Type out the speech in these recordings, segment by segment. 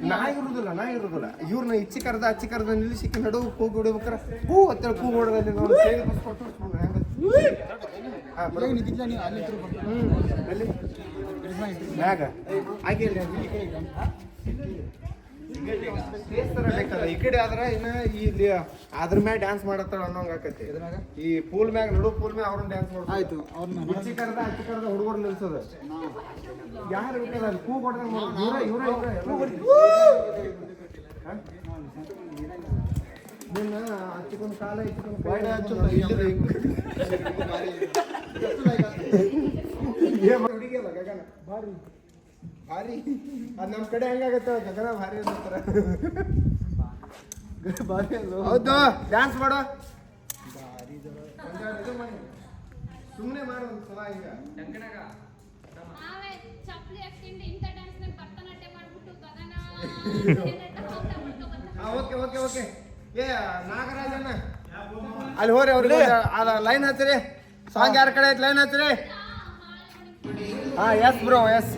ನಾ ಇರುದಿಲ್ಲ ಇವ್ರನ್ನ ಇಚ್ಚಿ ಕರ್ದ ನಿಲ್ಲಿಸಿಕ್ಕೆ ನಡು ಕೂಗು ಹೊಡಿಬೇಕಾರ ಹೂ ಹತ್ತಿರ ಕೂಗು ಹೊಡೆದಲ್ಲಿ ಮ್ಯಾಗ ಆಗಿಲ್ಲ ಈ ಕಡೆ ಆದ್ರ ಇನ್ನ ಇಲ್ಲಿ ಅದ್ರ ಮ್ಯಾಗ ಡ್ಯಾನ್ಸ್ ಮಾಡತ್ತಾಳ ಅನ್ನೋಂಗ ಆಕತಿ ಈ ಪೂಲ್ ಮ್ಯಾಗ ನಡು ಪೂಲ್ ಮ್ಯಾಗ ಅವ್ರನ್ನ ಡ್ಯಾನ್ಸ್ ಮಾಡ್ತಾರೆ ಆಯ್ತು ಅಚ್ಚಿ ಕರ್ದ ಹುಡುಗರು ನಿಲ್ಸೋದ ಯಾರು ಬೇಕಲ್ಲ ಅಲ್ಲಿ ಕೂಗು ಹೊಡೆದಂಗ ಇವ್ರ ಹಚ್ಚಿಕೊಂಡ್ ಕಾಲ ಇಚ್ಚಿಕೊಂಡ್ ಹುಡುಗಿಯಲ್ಲ ಗಗನ ಭಾರಿ ಭಾರಿ ಅದ್ ನಮ್ ಕಡೆ ಹೆಂಗಾಗತ್ತೆ ಗಗನ ಭಾರಿ ಅಂತಾರ ಭಾರಿ ಹೌದು ಡ್ಯಾನ್ಸ್ ಮಾಡೋ ಸುಮ್ಮನೆ ಮಾಡೋ ಒಂದು ಸಲ ಈಗ ಓಕೆ ಓಕೆ ಓಕೆ ಏ ನಾಗರಾಜಣ್ಣ ಅಲ್ಲಿ ಹೋರಿ ಅವ್ರಿಗೆ ಅದ ಲೈನ್ ಹಚ್ಚಿರಿ ಸಾಂಗ್ ಯಾರ ಕಡೆ ಐತಿ ಲೈನ್ ಹಚ್ಚಿರಿ ಹಾ ಎಸ್ ಬ್ರೋ ಎಸ್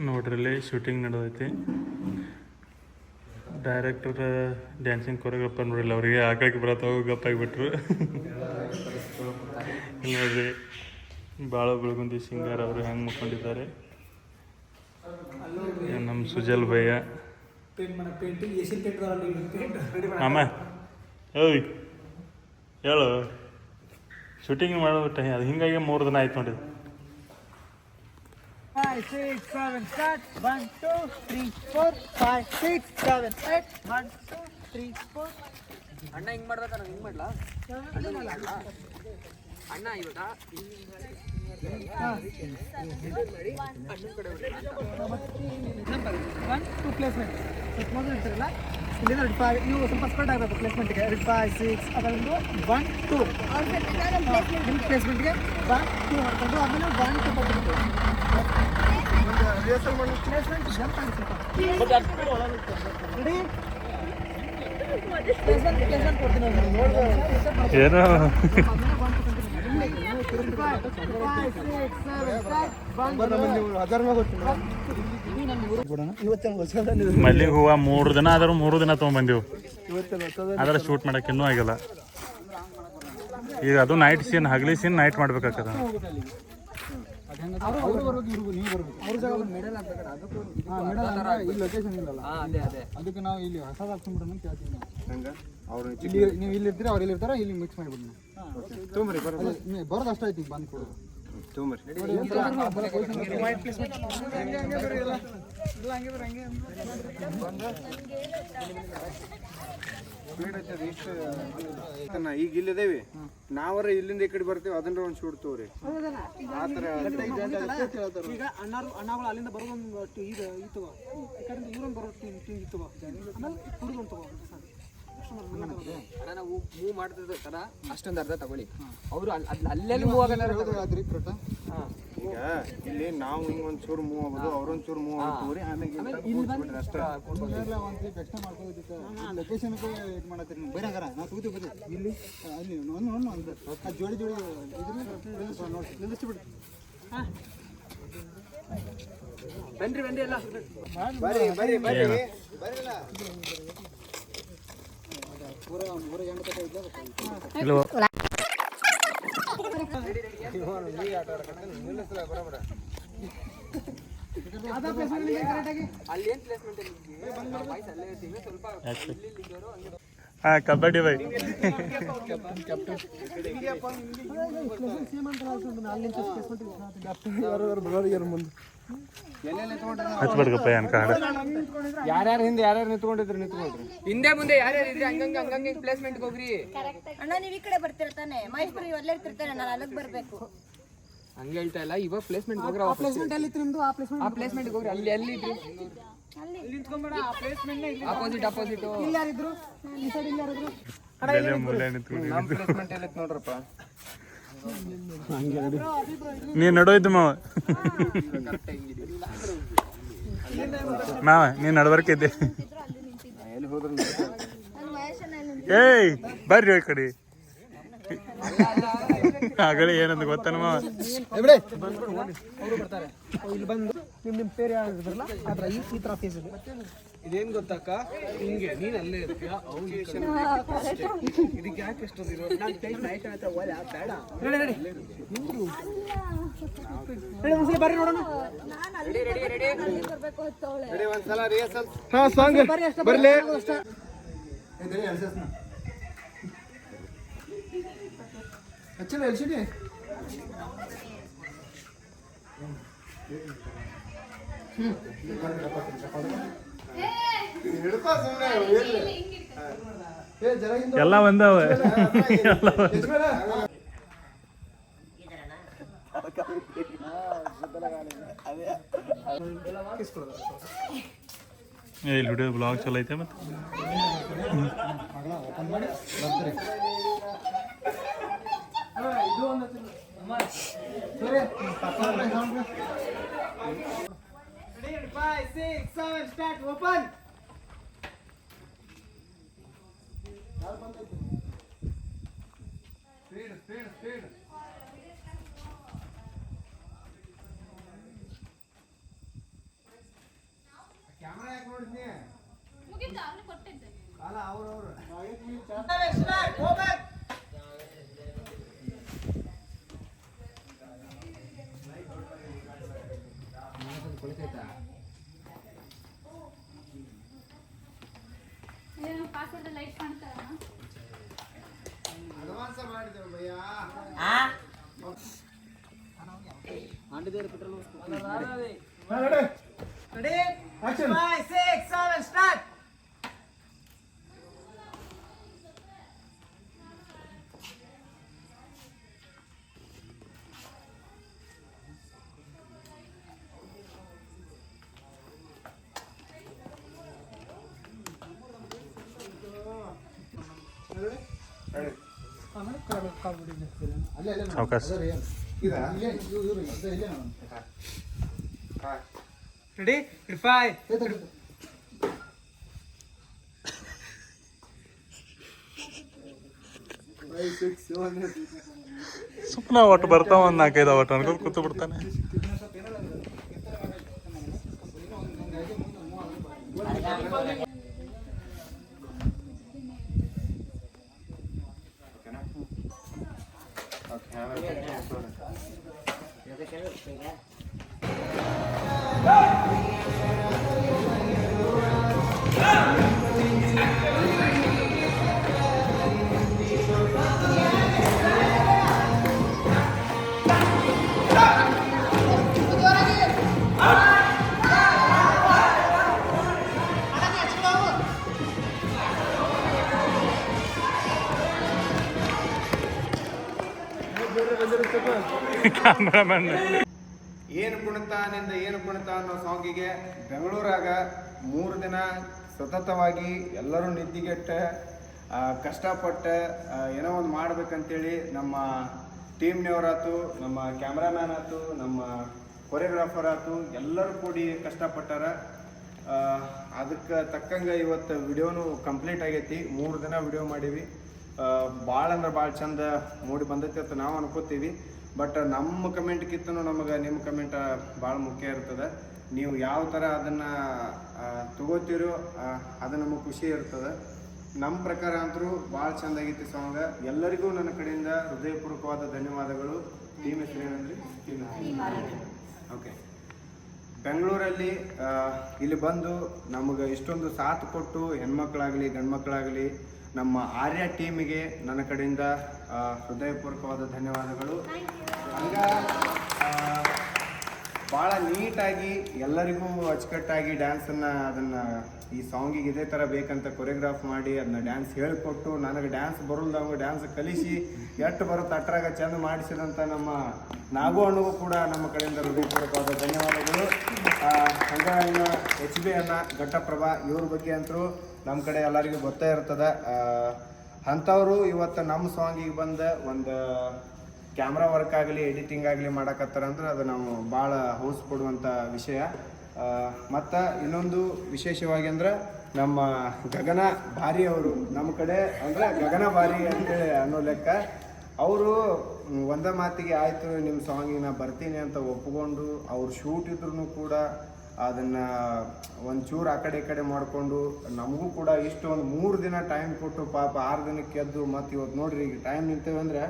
ನೋಡ್ರಲ್ಲಿ ಶೂಟಿಂಗ್ ನಡೆದೈತಿ ಡೈರೆಕ್ಟರ್ ಡ್ಯಾನ್ಸಿಂಗ್ ಕೊರಿಯೋಗ್ರಾಫರ್ ನೋಡಿಲ್ಲ ಅವರಿಗೆ ಆಕಳಿಗೆ ಬರತ್ತಾವ ಗಪ್ಪಾಗಿಬಿಟ್ರು ನೋಡ್ರಿ ಭಾಳ ಬೆಳಗುಂದಿ ಸಿಂಗರ್ ಅವರು ಹೆಂಗೆ ಮುಕ್ಕೊಂಡಿದ್ದಾರೆ ನಮ್ಮ ಸುಜಲ್ ಭಯ್ಯ ಆಮ ಓಯ್ ಹೇಳು ಶೂಟಿಂಗ್ ಮಾಡೋ ಟೈಮ್ ಅದು ಹಿಂಗಾಗಿ 3 ದಿನ ಆಯ್ತು ನೋಡಿದ್ದು 5, 6, 7, start. 1, 2, 3, 4, 5, 6, 7, 8. 1, 2, 3, 4. ಅಣ್ಣ ಹಿಂಗ್ ಮಾಡ್ಬೇಕ ನಾನು ಹಿಂಗ್ ಮಾಡ್ಲಾ ಅಣ್ಣ ಇವಾಗ ಒನ್ ಟು ಪ್ಲೇಸ್ಮೆಂಟ್ ಮೊದಲು ಇರ್ತಾರಲ್ಲ ಇಲ್ಲಿಂದ ನೀವು ಸ್ವಲ್ಪ ಸ್ಪ್ರೆಡ್ ಆಗಬೇಕು ಪ್ಲೇಸ್ಮೆಂಟ್ಗೆ 5, 6 ಅದೊಂದು 1, 2 ನಿಮ್ಮ ಪ್ಲೇಸ್ಮೆಂಟ್ಗೆ 1, 2 ಮಾಡ್ಕೊಂಡು ಆಮೇಲೆ 1, 2 ಬರ್ಬೇಕು ಪ್ಲೇಸ್ಮೆಂಟ್ ಜಂಪ್ ರೆಡಿ ಪ್ಲೇಸ್ಮೆಂಟ್ ಕೊಡ್ತೀನಿ ಏನೋ ಮಲ್ಲಿಗೆ ಹೂವು 3 ದಿನ ಆದರೂ 3 ದಿನ ತೊಗೊಂಬಂದಿವು ಆದ್ರೆ ಶೂಟ್ ಮಾಡಕ್ಕೆ ಇನ್ನೂ ಆಗಿಲ್ಲ ಈಗ ಅದು ನೈಟ್ ಸೀನ್ ಹಗಲಿ ಸೀನ್ ನೈಟ್ ಮಾಡ್ಬೇಕಾಗ್ತದ ಅದಕ್ಕೆ ನಾವು ಇಲ್ಲಿ ಹೊಸದು ಹಾಕ್ಸ್ಕೊಂಡ್ಬಿಡೋಣ ಅಂತ ಕೇಳ್ತೀವಿ ಇಲ್ಲಿ ನೀವು ಇಲ್ಲಿ ಇರ್ತೀರ ಅವ್ರು ಇಲ್ಲಿ ಇರ್ತಾರ ಇಲ್ಲಿ ಮಿಕ್ಸ್ ಮಾಡಿಬಿಡೋಣ ಬರೋದು ಅಷ್ಟ ಐತಿ ಬಂದು ಕೊಡೋದು ಈಗ ಇಲ್ಲಿದೇವಿ ನಾವರ ಇಲ್ಲಿಂದ ಈ ಕಡೆ ಬರ್ತೀವಿ ಅದನ್ನ ಒಂದು ಶೂಟ್ ತಗೋರಿ ಆತರ ಈಗ ಅಣ್ಣಗಳು ಅಲ್ಲಿಂದ ಬರೋದೊಂದು ಇದು ತಗೋ ಈ ಕಡೆ ಇವ್ರೊಂದು ಬರೋ ಟೀಮ್ ತಗೋ ಆಮೇಲೆ ಹುಡುಗೊಂದು ತಗೋ ನಾವು ಮೂವ್ ಮಾಡ್ತಿದ್ದ ತರ ಅಷ್ಟೊಂದು ಅರ್ಧ ತಗೊಳ್ಳಿ ಅವರು ಅಲ್ಲೆಲ್ಲಿ ಮೂವ್ ಆಗೋದ್ರಿ ಈಗ ಇಲ್ಲಿ ನಾವು ಹಿಂಗ ಒಂಚೂರು ಮೂವ್ ಆಗೋದು ಅವ್ರೊಂದ್ ಚೂರು ಮೂವ್ ಆಗ್ತೀವಿ ಆಮೇಲೆ ಅಷ್ಟೇ ಪ್ರಶ್ನೆ ಮಾಡ್ಕೋದಿತ್ತು ಲೊಕೇಶನ್ ಇದು ಮಾಡತ್ತೀರಿ ನೀವು ಬರೀ ನಾವು ತಗೋತೀವಿ ಬರ್ರಿ ಇಲ್ಲಿ ಅಲ್ಲಿ ಒಂದು ಜೋಡಿ ಜೋಡಿ ನೋಡಿ ನಿಲ್ಲಿಸ್ಬಿಡ್ರಿ ಹಾಂ ಬನ್ರಿ ಎಲ್ಲ ಬರ್ರಿ ಬರ್ರಿ ಬರ್ರಿ ಬರಲ್ಲ ಕಬಡ್ಡಿ ಬೈ ಹಚ್ಬೇಡ್ಗಪ್ಪ ಏನ್ ಕಾಡ ಯಾರ್ಯಾರು ಹಿಂದೆ ಯಾರ್ಯಾರು ನಿಂತ್ಕೊಂಡಿದ್ರಿ ಹಿಂದೆ ಮುಂದೆ ಯಾರ್ಯಾರು ಇದ್ರಿ ಹಂಗಂಗೆ ಪ್ಲೇಸ್ಮೆಂಟ್ ಹೋಗ್ರಿ ಅಣ್ಣ ನೀವು ಈ ಕಡೆ ಬರ್ತಿರ್ತಾನೆ ಮಹೇಶ್ವರಿ ಅಲ್ಲೇ ಇರ್ತಿರ್ತಾನೆ ನಾನು ಅಲ್ಲಿಗೆ ಬರ್ಬೇಕು ಹಂಗೆ ಹೇಳ್ತಾ ಇಲ್ಲ ಇವಾಗ ಪ್ಲೇಸ್ಮೆಂಟ್ ಹೋಗ್ರ ಪ್ಲೇಸ್ಮೆಂಟ್ ಅಲ್ಲಿ ನಿಮ್ದು ಆ ಪ್ಲೇಸ್ಮೆಂಟ್ ಹೋಗ್ರಿ ಅಲ್ಲಿ ಎಲ್ಲಿ ಇದ್ರಿ ನಿಂತ್ಕೊಂಬೇಡ ಆ ಪ್ಲೇಸ್ಮೆಂಟ್ ಅಪೋಸಿಟ್ ಇಲ್ಲಿ ಯಾರಿದ್ರು ಈ ಸೈಡ್ ಇಲ್ಲಿ ಯಾರಿದ್ರು ನಮ್ಮ ಪ್ಲೇಸ್ಮೆಂಟ್ ಎಲ್ಲ ನೋಡ್ರಪ್ಪ ನೀ ನಡೋಯ್ತು ಮಾವ ನೀ ನಡವರ್ಕಿದ್ದೆ ಏಯ್ ಬರ್ರಿ ಈ ಕಡೆ ಆಗಲೇ ಏನಂತ ಗೊತ್ತನಮ್ಮ ಅವರು ಬರ್ತಾರೆ ಇಲ್ಲಿ ಬಂದು ನಿಮ್ಮ ಪೇರು ಯಾರಿದ್ರಲ್ಲ ಅದ್ರ ಈ ಥರ ಫೇಸ್ ಇದೆ. ಇದೇನ್ ಗೊತ್ತಕ್ಕ ಹಿಂಗೆ ನೀನ್ ಅಲ್ಲೇ ಇರ್ತೀಯ ಇದಕ್ಕೆ ಯಾಕೆ ಎಷ್ಟೊಂದಿರೋ ರೆಡಿ ರೆಡಿ ಒಂದ್ಸಲ ಬರ್ರಿ ನೋಡೋಣ. ರೆಡಿ ಒಂದ್ಸಲ ರಿಹರ್ಸಲ್ ಹಾ ಸಾಂಗ್ ಬರ್ಲಿ ಹಚ್ಚಿಲ್ಲ ಎಲ್ಸಿಡಿ ಎಲ್ಲ ಒಂದವ ಇಲ್ಲಿ ವಿಡಿಯೋ ಬ್ಲಾಗ್ ಚಲೋ ಐತೆ ಮತ್ತೆ Ready, 5, 6, 7, start, open. Speed camera ಯಾಕೆ ನೋಡಿದ್ನಿ ಅಲ್ಲ ಅವ್ರವ್ರು Start, open. ಅಡ್ವಾನ್ಸ್ ಮಾಡಿದ್ದೇವೆ ಭಯ್ಯ Ready, 5, 6, 7, start. ಸಾವಕಾಶ ಇದಾ Ready, 5. ಸುಮ್ಮನೆ ಒಟ್ಟು ಬರ್ತಾವ ಒಂದು 4-5 ಒಟ್ಟು ಅನ್ಕೊಂಡು ಕೂತು ಬಿಡ್ತಾನೆ. ಕ್ಯಾಮ್ರಾಮನ್ ಏನು ಕುಣಿತಾನಿಂದ ಏನು ಕುಣಿತ ಅನ್ನೋ ಸಾಂಗಿಗೆ ಬೆಂಗಳೂರಾಗ 3 ದಿನ ಸತತವಾಗಿ ಎಲ್ಲರೂ ನಿದ್ದಿಗೆಟ್ಟ ಕಷ್ಟಪಟ್ಟು ಏನೋ ಒಂದು ಮಾಡ್ಬೇಕಂತೇಳಿ ನಮ್ಮ ಟೀಮ್ನವರಾತು, ನಮ್ಮ ಕ್ಯಾಮ್ರಾಮ್ಯಾನ್ ಆಯ್ತು, ನಮ್ಮ ಕೊರಿಯೋಗ್ರಾಫರ್ ಆಯ್ತು, ಎಲ್ಲರೂ ಕೂಡಿ ಕಷ್ಟಪಟ್ಟಾರ. ಅದಕ್ಕೆ ತಕ್ಕಂಗೆ ಇವತ್ತು ವಿಡಿಯೋನು ಕಂಪ್ಲೀಟ್ ಆಗೈತಿ. 3 ದಿನ ವಿಡಿಯೋ ಮಾಡೀವಿ. ಭಾಳ ಅಂದ್ರೆ ಭಾಳ ಚಂದ ಮೂಡಿ ಬಂದೈತಿ ಅಂತ ನಾವು ಅನ್ಕೋತೀವಿ. ಬಟ್ ನಮ್ಮ ಕಮೆಂಟ್ಗಿಂತನೂ ನಮಗೆ ನಿಮ್ಮ ಕಮೆಂಟ್ ಭಾಳ ಮುಖ್ಯ ಇರ್ತದೆ. ನೀವು ಯಾವ ಥರ ಅದನ್ನು ತಗೋತೀರೋ ಅದು ನಮಗೆ ಖುಷಿ ಇರ್ತದೆ. ನಮ್ಮ ಪ್ರಕಾರ ಅಂತರೂ ಭಾಳ ಚಂದ ಆಗೈತಿ ಸಾಂಗ್. ಎಲ್ಲರಿಗೂ ನನ್ನ ಕಡೆಯಿಂದ ಹೃದಯಪೂರ್ವಕವಾದ ಧನ್ಯವಾದಗಳು. ಟೀಮ್ ಹೆಸರು ಏನಂದ್ರಿ? ಓಕೆ. ಬೆಂಗಳೂರಲ್ಲಿ ಇಲ್ಲಿ ಬಂದು ನಮಗೆ ಇಷ್ಟೊಂದು ಸಾಥ್ ಕೊಟ್ಟು ಹೆಣ್ಮಕ್ಳಾಗಲಿ ಗಂಡ್ಮಕ್ಳಾಗಲಿ ನಮ್ಮ ಆರ್ಯ ಟೀಮಿಗೆ ನನ್ನ ಕಡೆಯಿಂದ ಹೃದಯಪೂರ್ವಕವಾದ ಧನ್ಯವಾದಗಳು. ಹಂಗ ಭಾಳ ನೀಟಾಗಿ ಎಲ್ಲರಿಗೂ ಅಚ್ಚುಕಟ್ಟಾಗಿ ಡ್ಯಾನ್ಸನ್ನು ಅದನ್ನು ಈ ಸಾಂಗಿಗೆ ಇದೇ ಥರ ಬೇಕಂತ ಕೊರಿಯೋಗ್ರಾಫ್ ಮಾಡಿ ಅದನ್ನ ಡ್ಯಾನ್ಸ್ ಹೇಳಿಕೊಟ್ಟು ನನಗೆ ಡ್ಯಾನ್ಸ್ ಬರೋಲ್ದವಂಗೆ ಡ್ಯಾನ್ಸ್ ಕಲಿಸಿ ಎಷ್ಟು ಬರುತ್ತೆ ಅಟ್ರಾಗ ಚೆಂದ ಮಾಡಿಸಿದಂಥ ನಮ್ಮ ನಾಗು ಅಣ್ಣಗೂ ಕೂಡ ನಮ್ಮ ಕಡೆಯಿಂದ ಹೃದಯಪೂರ್ವಕವಾದ ಧನ್ಯವಾದಗಳು. ಹಂಗೆ ಇನ್ನು HB ಅಣ್ಣ, ಘಟ್ಟಪ್ರಭಾ ಇವ್ರ ಬಗ್ಗೆ ಅಂತರೂ ನಮ್ಮ ಕಡೆ ಎಲ್ಲರಿಗೂ ಗೊತ್ತೇ ಇರ್ತದೆ. ಅಂಥವರು ಇವತ್ತು ನಮ್ಮ ಸಾಂಗಿಗೆ ಬಂದ ಒಂದು ಕ್ಯಾಮ್ರಾ ವರ್ಕ್ ಆಗಲಿ ಎಡಿಟಿಂಗ್ ಆಗಲಿ ಮಾಡಕತ್ತಾರ ಅಂದ್ರೆ ಅದು ನಾವು ಭಾಳ ಹೌಸ್ ಕೊಡುವಂಥ ವಿಷಯ. ಮತ್ತು ಇನ್ನೊಂದು ವಿಶೇಷವಾಗಿ ಅಂದ್ರೆ ನಮ್ಮ ಗಗನ ಭಾರಿ ಅವರು ನಮ್ಮ ಕಡೆ ಅಂದರೆ ಗಗನ ಭಾರಿ ಅಂತೇಳಿ ಅನ್ನೋ ಲೆಕ್ಕ ಅವರು ಒಂದೇ ಮಾತಿಗೆ ಆಯಿತು ನಿಮ್ಮ ಸಾಂಗಿಗೆ ನಾ ಬರ್ತೀನಿ ಅಂತ ಒಪ್ಕೊಂಡು ಅವ್ರು ಶೂಟ್ ಇದ್ರೂ ಕೂಡ ಅದನ್ನು ಒಂಚೂರು ಆ ಕಡೆ ಈ ಕಡೆ ಮಾಡಿಕೊಂಡು ನಮಗೂ ಕೂಡ ಇಷ್ಟು ಒಂದು 3 ದಿನ ಟೈಮ್ ಕೊಟ್ಟು ಪಾಪ 6 ದಿನಕ್ಕೆ ಎದ್ದು ಮತ್ತು ಇವತ್ತು ನೋಡ್ರಿ ಈಗ ಟೈಮ್ ನಿಂತೇವೆ ಅಂದರೆ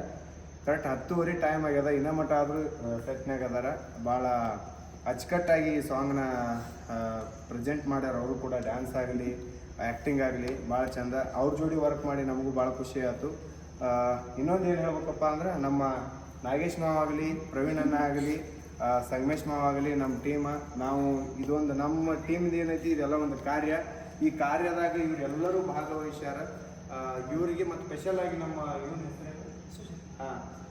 ಕರೆಕ್ಟ್ 10:30 ಟೈಮ್ ಆಗ್ಯದ ಇನ್ನೂ ಮಟ್ಟ ಆದರೂ ಸೆಟ್ನಾಗ ಅದಾರ ಭಾಳ ಅಚ್ಚುಕಟ್ಟಾಗಿ ಈ ಸಾಂಗ್ನ ಪ್ರೆಸೆಂಟ್ ಮಾಡ್ಯಾರ ಅವರು ಕೂಡ ಡ್ಯಾನ್ಸ್ ಆಗಲಿ ಆ್ಯಕ್ಟಿಂಗ್ ಆಗಲಿ ಭಾಳ ಚಂದ ಅವ್ರ ಜೋಡಿ ವರ್ಕ್ ಮಾಡಿ ನಮಗೂ ಭಾಳ ಖುಷಿ ಆಯಿತು. ಇನ್ನೊಂದು ಏನು ಹೇಳ್ಬೇಕಪ್ಪ ಅಂದ್ರೆ ನಮ್ಮ ನಾಗೇಶ್ ಮಾವ ಆಗಲಿ ಪ್ರವೀಣ್ ಅಣ್ಣ ಆಗಲಿ ಸಂಗಮೇಶ್ ಮಾವ ಆಗಲಿ ನಮ್ಮ ಟೀಮ ನಾವು ಇದೊಂದು ನಮ್ಮ ಟೀಮ್ದು ಏನೈತಿ ಇದೆಲ್ಲ ಒಂದು ಕಾರ್ಯ. ಈ ಕಾರ್ಯದಾಗ ಇವರೆಲ್ಲರೂ ಭಾಗವಹಿಸ್ಯಾರ. ಇವರಿಗೆ ಮತ್ತು ಸ್ಪೆಷಲ್ ಆಗಿ ನಮ್ಮ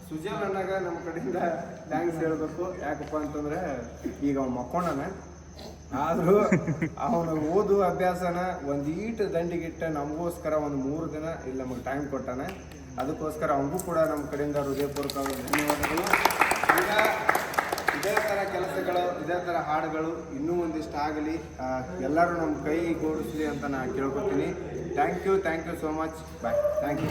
ಸುಜಲ್ ಅಣ್ಣಾಗ ನಮ್ಮ ಕಡೆಯಿಂದ ಥ್ಯಾಂಕ್ಸ್ ಹೇಳ್ಬೇಕು. ಯಾಕಪ್ಪ ಅಂತಂದ್ರೆ ಈಗ ಅವ್ನು ಮಕ್ಕೊಂಡನ ಆದರೂ ಅವನು ಓದು ಅಭ್ಯಾಸನ ಒಂದೀಟು ದಂಡಿಗಿಟ್ಟ ನಮಗೋಸ್ಕರ ಒಂದು 3 ದಿನ ಇಲ್ಲಿ ನಮಗೆ ಟೈಮ್ ಕೊಟ್ಟಾನೆ. ಅದಕ್ಕೋಸ್ಕರ ಅವನಿಗೂ ಕೂಡ ನಮ್ಮ ಕಡೆಯಿಂದ ಹೃದಯಪೂರ್ವಕ ಧನ್ಯವಾದಗಳು. ಈಗ ಇದೇ ಥರ ಕೆಲಸಗಳು ಇದೇ ಥರ ಹಾಡುಗಳು ಇನ್ನೂ ಒಂದಿಷ್ಟು ಆಗಲಿ, ಎಲ್ಲರೂ ನಮ್ಮ ಕೈ ಗೂಡಿಸ್ಲಿ ಅಂತ ನಾನು ಕೇಳ್ಕೊತೀನಿ. Thank you so much. Bye. Thank you.